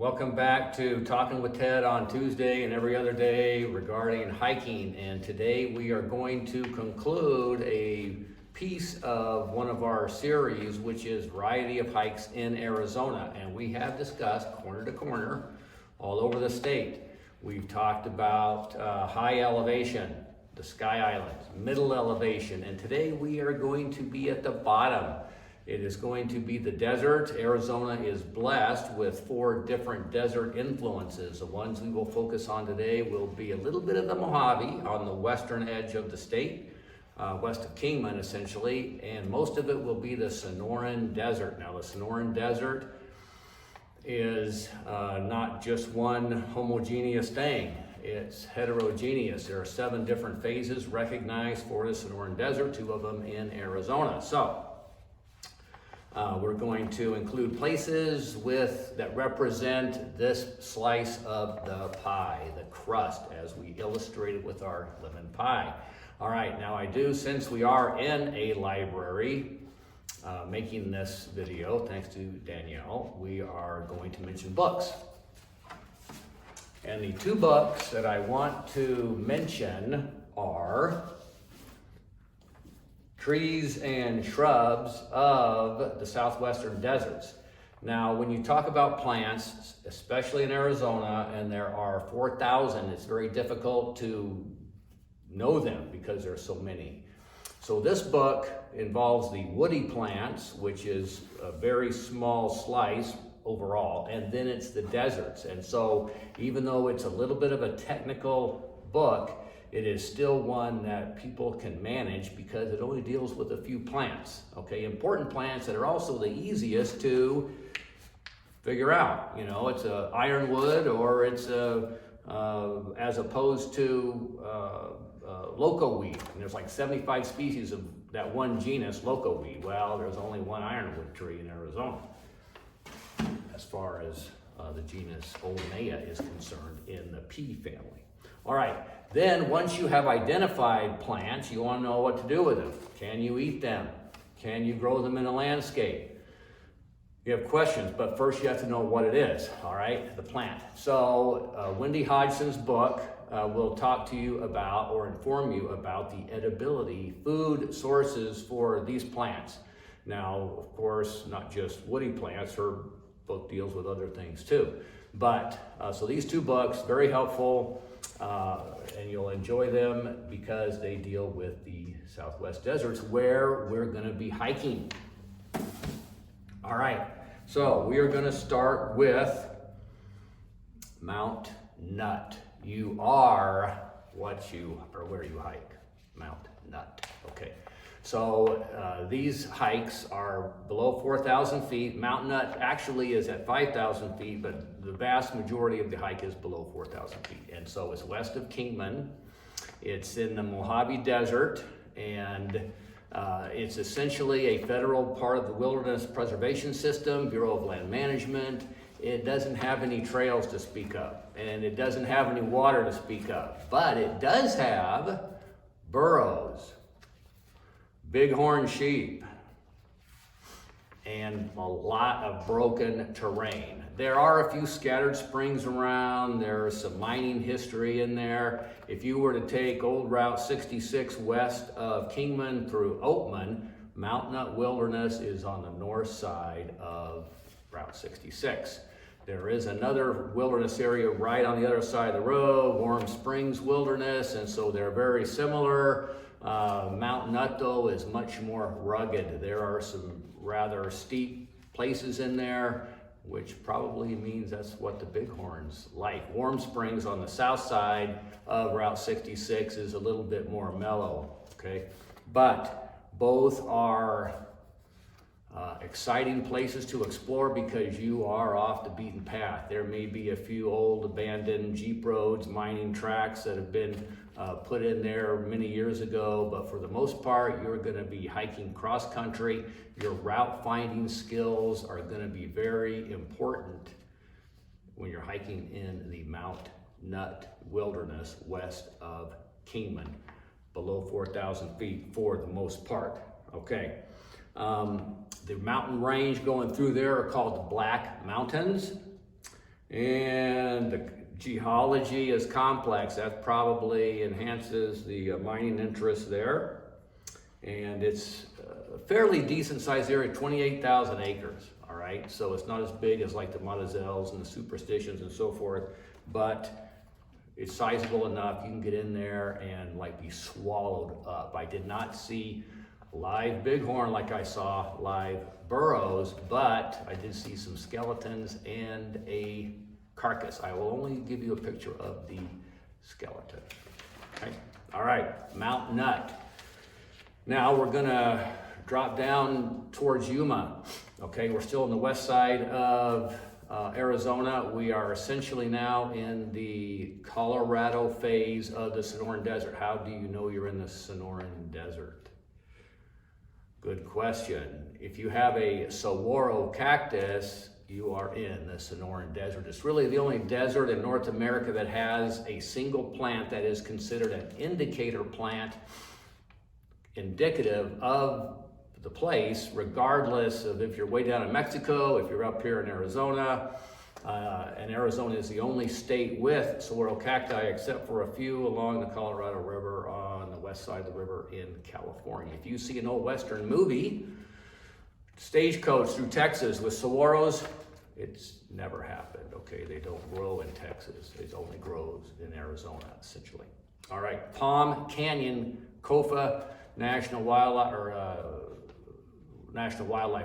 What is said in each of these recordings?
Welcome back to Talking with Ted on Tuesday and every other day regarding hiking. And today we are going to conclude a piece of one of our series, which is Variety of Hikes in Arizona. And we have discussed corner to corner all over the state. We've talked about high elevation, the Sky Islands, middle elevation, and today we are going to be at the bottom. It is going to be the desert. Arizona is blessed with 4 different desert influences. The ones we will focus on today will be a little bit of the Mojave on the western edge of the state, west of Kingman essentially, and most of it will be the Sonoran Desert. Now the Sonoran Desert is not just one homogeneous thing. It's heterogeneous. There are 7 different phases recognized for the Sonoran Desert, 2 of them in Arizona. So we're going to include places that represent this slice of the pie, the crust, as we illustrated with our lemon pie. All right, now since we are in a library making this video, thanks to Danielle, we are going to mention books. And the 2 books that I want to mention are Trees and Shrubs of the Southwestern Deserts. Now, when you talk about plants, especially in Arizona, and there are 4,000, it's very difficult to know them because there are so many. So this book involves the woody plants, which is a very small slice overall, and then it's the deserts. And so even though it's a little bit of a technical book, it is still one that people can manage because it only deals with a few plants, okay? Important plants that are also the easiest to figure out. You know, it's a ironwood or it's as opposed to loco weed. And there's like 75 species of that one genus, loco weed. Well, there's only one ironwood tree in Arizona as far as the genus Olnea is concerned in the pea family. All right, then once you have identified plants, you want to know what to do with them. Can you eat them? Can you grow them in a landscape? You have questions, but first you have to know what it is, all right, the plant. So Wendy Hodgson's book will talk to you about or inform you about the edibility, food sources for these plants. Now, of course, not just woody plants, her book deals with other things too. But, so these 2 books, very helpful. And you'll enjoy them because they deal with the Southwest deserts where we're going to be hiking. All right, so we are going to start with Mount Nut. You are what you or where you hike, Mount Nut. Okay, so these hikes are below 4,000 feet. Mount Nut actually is at 5,000 feet, but the vast majority of the hike is below 4,000 feet. And so it's west of Kingman. It's in the Mojave Desert, and it's essentially a federal part of the Wilderness Preservation System, Bureau of Land Management. It doesn't have any trails to speak of, and it doesn't have any water to speak of, but it does have burros, bighorn sheep, and a lot of broken terrain. There are a few scattered springs around. There's some mining history in there. If you were to take old Route 66 west of Kingman through Oatman, Mount Nut Wilderness is on the north side of Route 66. There is another wilderness area right on the other side of the road, Warm Springs Wilderness, and so they're very similar. Mount Nut, though, is much more rugged. There are some rather steep places in there, which probably means that's what the bighorns like. Warm Springs on the south side of Route 66 is a little bit more mellow, okay? But both are exciting places to explore because you are off the beaten path. There may be a few old abandoned Jeep roads, mining tracks that have been put in there many years ago, but for the most part, you're going to be hiking cross country. Your route finding skills are going to be very important when you're hiking in the Mount Nut Wilderness west of Kingman, below 4,000 feet for the most part. Okay. The mountain range going through there are called the Black Mountains. And the geology is complex. That probably enhances the mining interest there. And it's a fairly decent sized area, 28,000 acres. All right, so it's not as big as like the Montezels and the Superstitions and so forth, but it's sizable enough. You can get in there and like be swallowed up. I did not see live bighorn like I saw live burros, but I did see some skeletons and a carcass. I will only give you a picture of the skeleton. Okay. All right, Mount Nut. Now we're gonna drop down towards Yuma. Okay, we're still on the west side of Arizona. We are essentially now in the Colorado phase of the Sonoran Desert. How do you know you're in the Sonoran Desert? Good question. If you have a saguaro cactus, you are in the Sonoran Desert. It's really the only desert in North America that has a single plant that is considered an indicator plant, indicative of the place, regardless of if you're way down in Mexico, if you're up here in Arizona. And Arizona is the only state with saguaro cacti, except for a few along the Colorado River on the west side of the river in California. If you see an old Western movie, stagecoach through Texas with saguaros, it's never happened, okay? They don't grow in Texas. It only grows in Arizona, essentially. All right, Palm Canyon, Kofa National Wildlife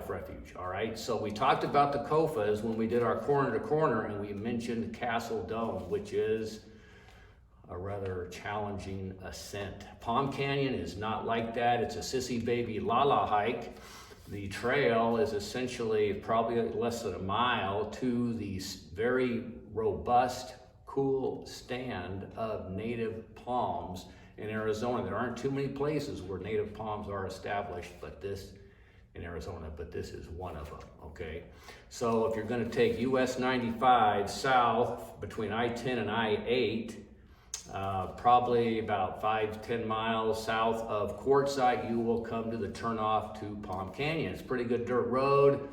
Refuge, all right? So we talked about the Kofas when we did our corner to corner, and we mentioned Castle Dome, which is a rather challenging ascent. Palm Canyon is not like that. It's a sissy baby la-la hike. The trail is essentially probably less than a mile to the very robust, cool stand of native palms in Arizona. There aren't too many places where native palms are established, but this in Arizona, but this is one of them, okay? So if you're gonna take US 95 south between I-10 and I-8, probably about 5-10 miles south of Quartzsite, you will come to the turnoff to Palm Canyon. It's a pretty good dirt road,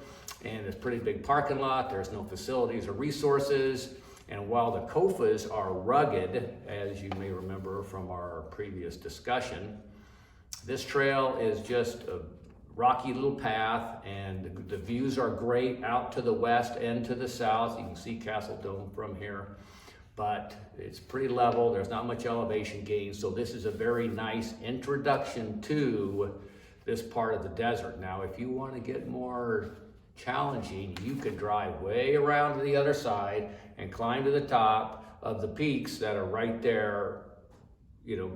and it's a pretty big parking lot. There's no facilities or resources. And while the Kofas are rugged, as you may remember from our previous discussion, this trail is just a rocky little path, and the views are great out to the west and to the south. You can see Castle Dome from here, but it's pretty level. There's not much elevation gain, so this is a very nice introduction to this part of the desert. Now, if you want to get more challenging, you could drive way around to the other side and climb to the top of the peaks that are right there, you know,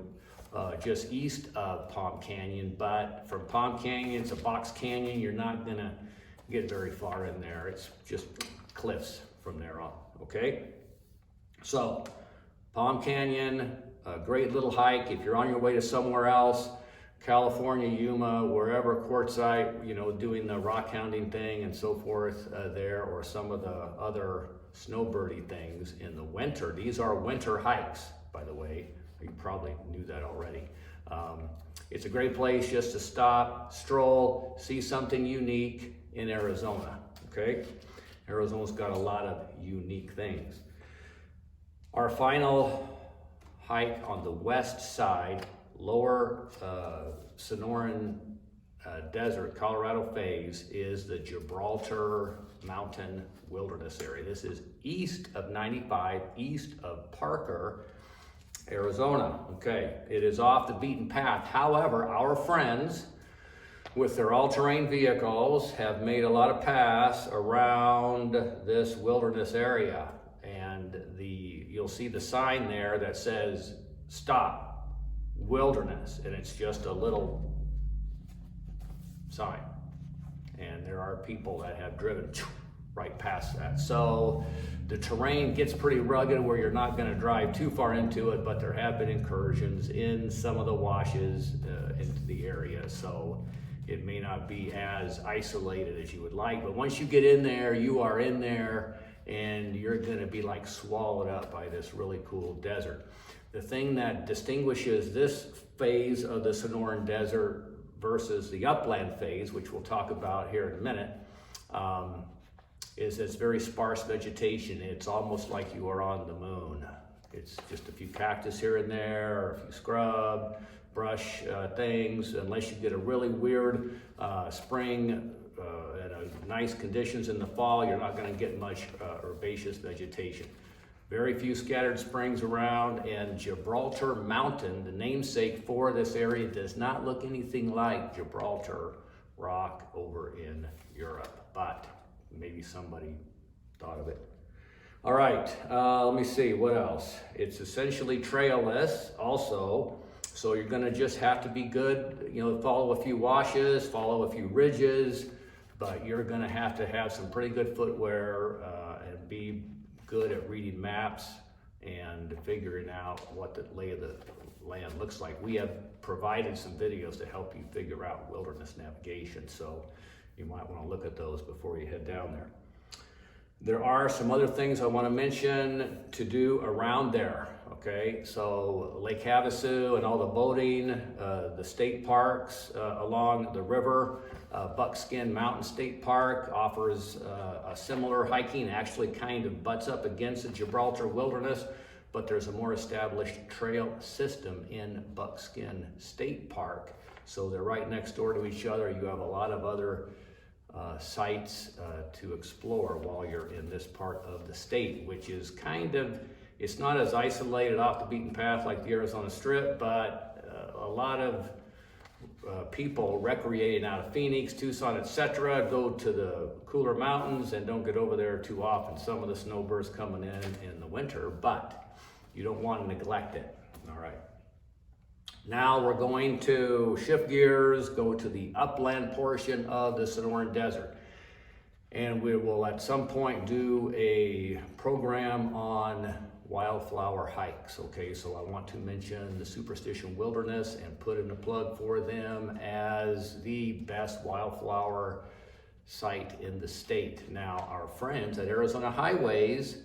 just east of Palm Canyon. But from Palm Canyon to Box Canyon, you're not gonna get very far in there. It's just cliffs from there on, okay? So Palm Canyon, a great little hike. If you're on your way to somewhere else, California, Yuma, wherever, Quartzsite, you know, doing the rock hounding thing and so forth there, or some of the other snowbirdie things in the winter. These are winter hikes, by the way. You probably knew that already. It's a great place just to stop, stroll, see something unique in Arizona, okay? Arizona's got a lot of unique things. Our final hike on the west side, lower Sonoran Desert, Colorado phase, is the Gibraltar Mountain Wilderness area. This is east of 95, east of Parker, Arizona. Okay, it is off the beaten path. However, our friends with their all-terrain vehicles have made a lot of paths around this wilderness area, and you'll see the sign there that says stop wilderness, and it's just a little sign, and there are people that have driven right past that. So the terrain gets pretty rugged where you're not going to drive too far into it, but there have been incursions in some of the washes into the area, so it may not be as isolated as you would like. But once you get in there, you are in there, and you're going to be like swallowed up by this really cool desert. The thing that distinguishes this phase of the Sonoran Desert versus the upland phase, which we'll talk about here in a minute, is it's very sparse vegetation. It's almost like you are on the moon. It's just a few cactus here and there, or a few scrub, brush things, unless you get a really weird spring and nice conditions in the fall, you're not going to get much herbaceous vegetation. Very few scattered springs around, and Gibraltar Mountain, the namesake for this area, does not look anything like Gibraltar Rock over in Europe, but maybe somebody thought of it. All right, let me see, what else? It's essentially trailless also, so you're gonna just have to be good, follow a few washes, follow a few ridges, but you're gonna have to have some pretty good footwear and be good at reading maps and figuring out what the lay of the land looks like. We have provided some videos to help you figure out wilderness navigation, so you might want to look at those before you head down there. There are some other things I want to mention to do around there, okay? So Lake Havasu and all the boating, the state parks along the river, Buckskin Mountain State Park offers a similar hiking, actually kind of butts up against the Gibraltar Wilderness, but there's a more established trail system in Buckskin State Park. So they're right next door to each other. You have a lot of other sites to explore while you're in this part of the state, which is it's not as isolated off the beaten path like the Arizona Strip, but a lot of people recreating out of Phoenix, Tucson, etc. go to the cooler mountains and don't get over there too often. Some of the snowbirds coming in the winter, but you don't want to neglect it. All right. Now we're going to shift gears, go to the upland portion of the Sonoran Desert. And we will at some point do a program on wildflower hikes, okay? So I want to mention the Superstition Wilderness and put in a plug for them as the best wildflower site in the state. Now, our friends at Arizona Highways,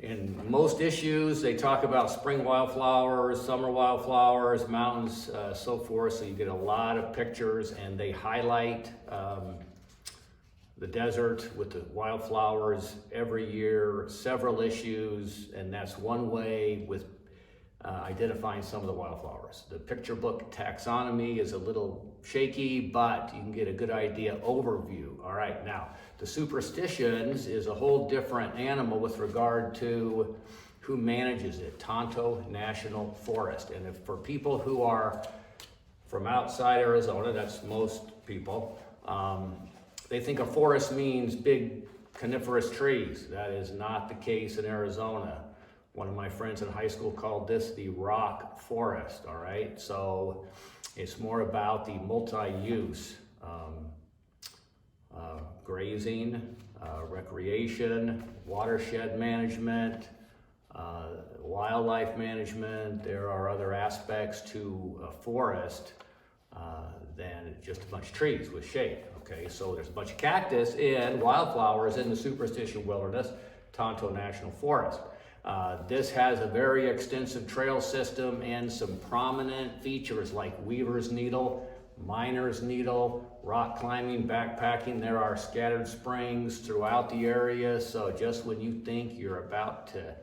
in most issues, they talk about spring wildflowers, summer wildflowers, mountains, so forth. So you get a lot of pictures, and they highlight the desert with the wildflowers every year, several issues, and that's one way with identifying some of the wildflowers. The picture book taxonomy is a little shaky, but you can get a good idea overview. All right, now the superstitions is a whole different animal with regard to who manages it. Tonto National Forest. And if for people who are from outside Arizona, that's most people, they think a forest means big coniferous trees. That is not the case in Arizona. One of my friends in high school called this the rock forest, all right? So it's more about the multi-use, grazing, recreation, watershed management, wildlife management. There are other aspects to a forest than just a bunch of trees with shade, okay? So there's a bunch of cactus and wildflowers in the Superstition Wilderness, Tonto National Forest. This has a very extensive trail system and some prominent features like Weaver's Needle, Miner's Needle, rock climbing, backpacking. There are scattered springs throughout the area, so just when you think you're about to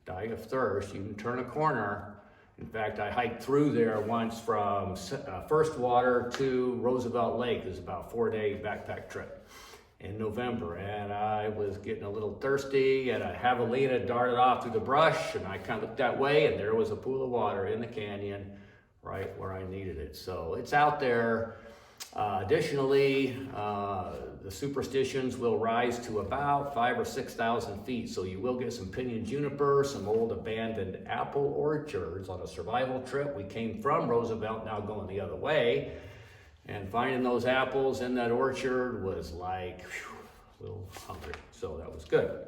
die of thirst, you can turn a corner. In fact, I hiked through there once from First Water to Roosevelt Lake. It was about a 4-day backpack trip in November, and I was getting a little thirsty, and a javelina darted off through the brush, and I kind of looked that way, and there was a pool of water in the canyon right where I needed it. So it's out there. Additionally, the superstitions will rise to about 5,000 or 6,000 feet, so you will get some pinyon juniper, some old abandoned apple orchards. On a survival trip, we came from Roosevelt, now going the other way, and finding those apples in that orchard was like, whew, a little hungry. So that was good.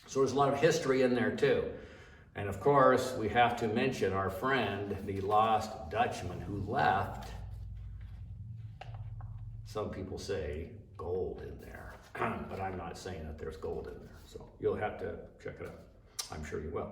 So there's a lot of history in there too. And of course, we have to mention our friend, the lost Dutchman who left, some people say, gold in there. But I'm not saying that there's gold in there. So you'll have to check it out. I'm sure you will.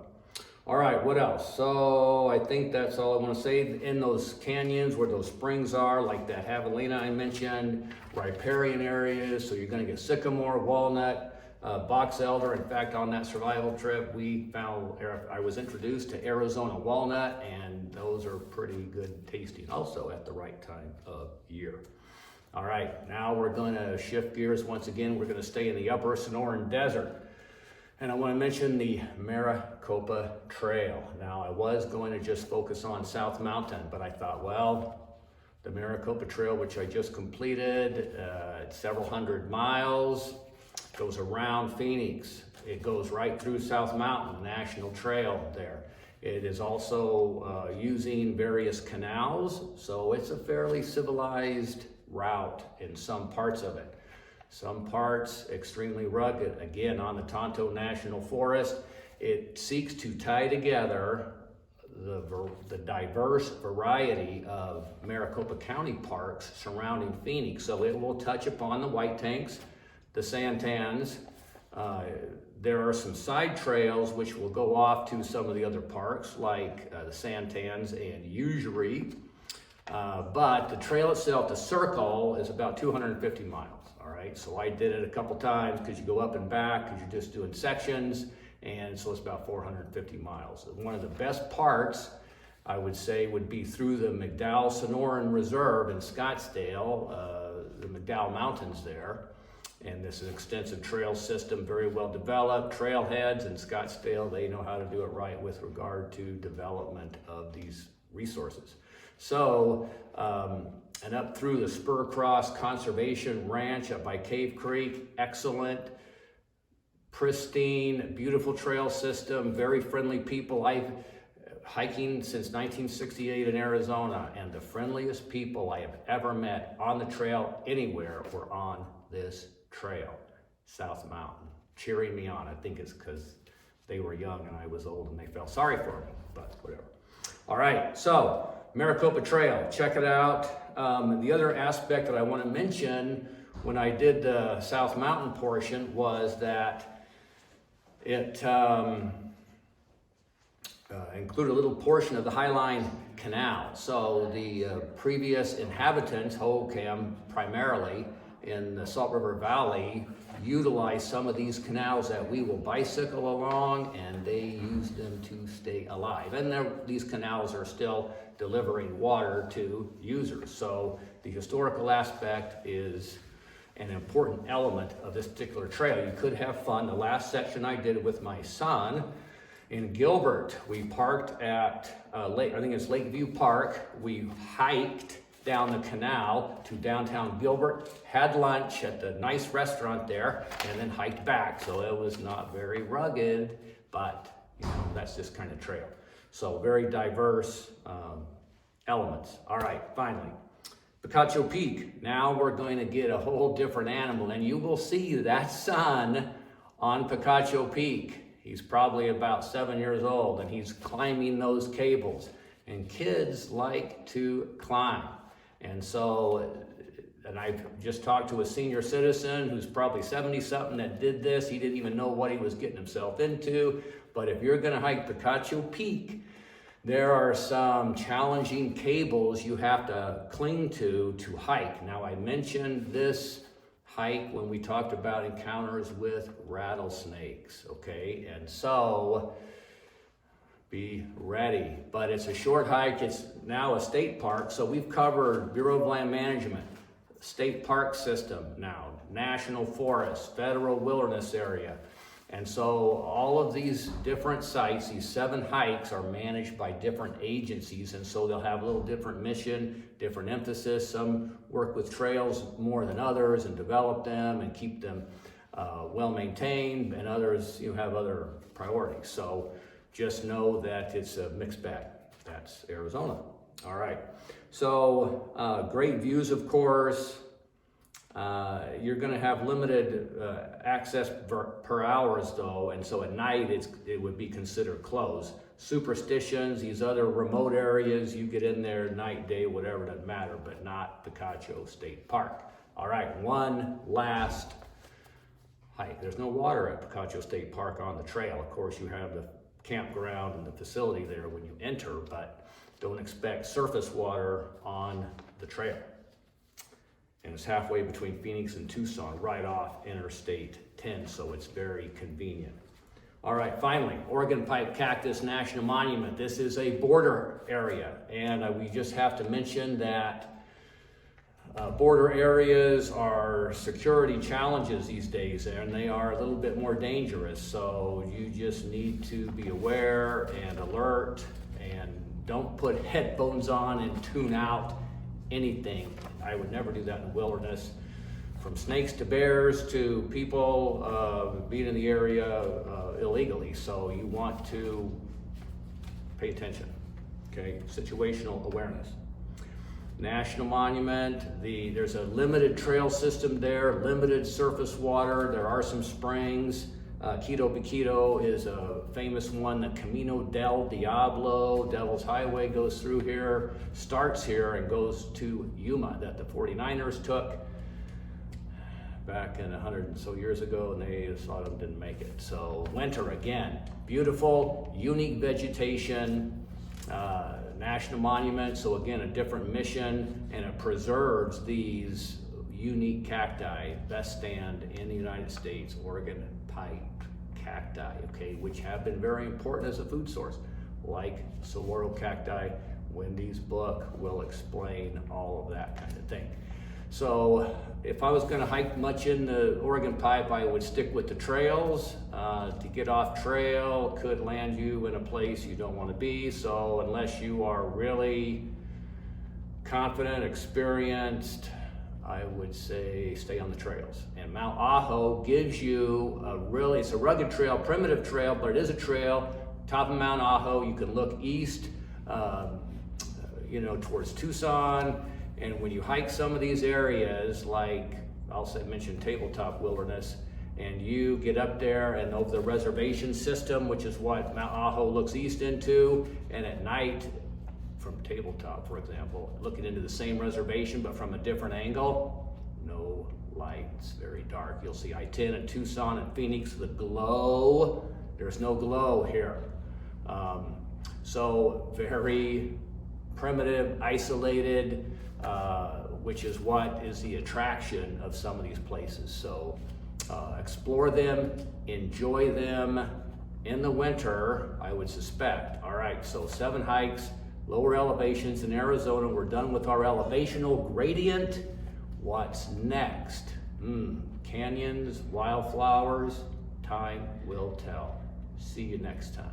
All right, what else? So I think that's all I want to say. In those canyons where those springs are, like that javelina I mentioned, riparian areas, so you're going to get sycamore, walnut, box elder. In fact, on that survival trip, I was introduced to Arizona walnut, and those are pretty good tasting also at the right time of year. All right, now we're going to shift gears once again. We're going to stay in the upper Sonoran Desert. And I want to mention the Maricopa Trail. Now, I was going to just focus on South Mountain, but I thought, well, the Maricopa Trail, which I just completed, it's several hundred miles, goes around Phoenix. It goes right through South Mountain, National Trail there. It is also using various canals, so it's a fairly civilized route in some parts of it. Some parts extremely rugged. Again, on the Tonto National Forest, it seeks to tie together the diverse variety of Maricopa County parks surrounding Phoenix. So it will touch upon the white tanks, the santans. There are some side trails which will go off to some of the other parks like the santans and usury. But the trail itself, the circle, is about 250 miles. All right, so I did it a couple times because you go up and back because you're just doing sections, and so it's about 450 miles. One of the best parts, I would say, would be through the McDowell Sonoran Reserve in Scottsdale, the McDowell Mountains there. And this is an extensive trail system, very well developed. Trailheads in Scottsdale, they know how to do it right with regard to development of these resources. So, and up through the Spur Cross Conservation Ranch up by Cave Creek, excellent, pristine, beautiful trail system, very friendly people. I've hiking since 1968 in Arizona, and the friendliest people I have ever met on the trail anywhere were on this trail, South Mountain, cheering me on. I think it's because they were young and I was old and they felt sorry for me, but whatever. All right, so Maricopa Trail, check it out. The other aspect that I want to mention when I did the South Mountain portion was that it included a little portion of the Highline Canal. So the previous inhabitants, Hohokam primarily, in the Salt River Valley, utilized some of these canals that we will bicycle along, and they use them to stay alive. And these canals are still delivering water to users. So the historical aspect is an important element of this particular trail. You could have fun. The last section I did with my son in Gilbert, we parked at I think it's Lakeview Park. We hiked down the canal to downtown Gilbert, had lunch at the nice restaurant there, and then hiked back. So it was not very rugged, but you know, that's this kind of trail. So very diverse elements. All right, finally, Picacho Peak. Now we're going to get a whole different animal, and you will see that son on Picacho Peak. He's probably about 7 years old, and he's climbing those cables. And kids like to climb. And so, and I've just talked to a senior citizen who's probably 70-something that did this. He didn't even know what he was getting himself into. But if you're going to hike Picacho Peak, there are some challenging cables you have to cling to hike. Now, I mentioned this hike when we talked about encounters with rattlesnakes, okay? And so, be ready. But it's a short hike. It's now a state park, so we've covered Bureau of Land Management, state park system now, national forest, federal wilderness area. And so all of these different sites, these 7 hikes, are managed by different agencies, and so they'll have a little different mission, different emphasis. Some work with trails more than others and develop them and keep them well maintained, and others have other priorities. So just know that it's a mixed bag. That's Arizona. All right. So great views, of course. You're going to have limited access per hours, though, and so at night it would be considered closed. Superstitions, these other remote areas, you get in there night, day, whatever, doesn't matter, but not Picacho State Park. All right, one last hike. There's no water at Picacho State Park on the trail. Of course, you have the campground and the facility there when you enter, but don't expect surface water on the trail. And it's halfway between Phoenix and Tucson, right off Interstate 10, so it's very convenient. All right, finally, Oregon Pipe Cactus National Monument. This is a border area, and we just have to mention that border areas are security challenges these days, and they are a little bit more dangerous. So you just need to be aware and alert, and don't put headphones on and tune out anything. I would never do that in the wilderness. From snakes to bears to people being in the area illegally. So you want to pay attention, okay? Situational awareness. National Monument, there's a limited trail system there, limited surface water. There are some springs. Quito Piquito is a famous one. The Camino del Diablo, Devil's Highway, goes through here, starts here and goes to Yuma, that the 49ers took back in 100 and so years ago, and they saw them didn't make it. So winter again, beautiful, unique vegetation, national monument. So again, a different mission, and it preserves these unique cacti, best stand in the United States, Oregon pipe cacti, okay, which have been very important as a food source, like saguaro cacti. Wendy's book will explain all of that kind of thing. So if I was going to hike much in the Oregon Pipe, I would stick with the trails. To get off trail could land you in a place you don't want to be. So unless you are really confident, experienced, I would say stay on the trails. And Mount Ajo gives you it's a rugged trail, primitive trail, but it is a trail. Top of Mount Ajo, you can look east, towards Tucson. And when you hike some of these areas, like mention Tabletop Wilderness, and you get up there and over the reservation system, which is what Mount Ajo looks east into, and at night, from Tabletop, for example, looking into the same reservation, but from a different angle, no lights, very dark. You'll see I-10 and Tucson and Phoenix, the glow. There's no glow here. So very primitive, isolated, which is what is the attraction of some of these places. So explore them, enjoy them in the winter, I would suspect. All right, so 7 hikes, lower elevations in Arizona. We're done with our elevational gradient. What's next? Canyons, wildflowers, time will tell. See you next time.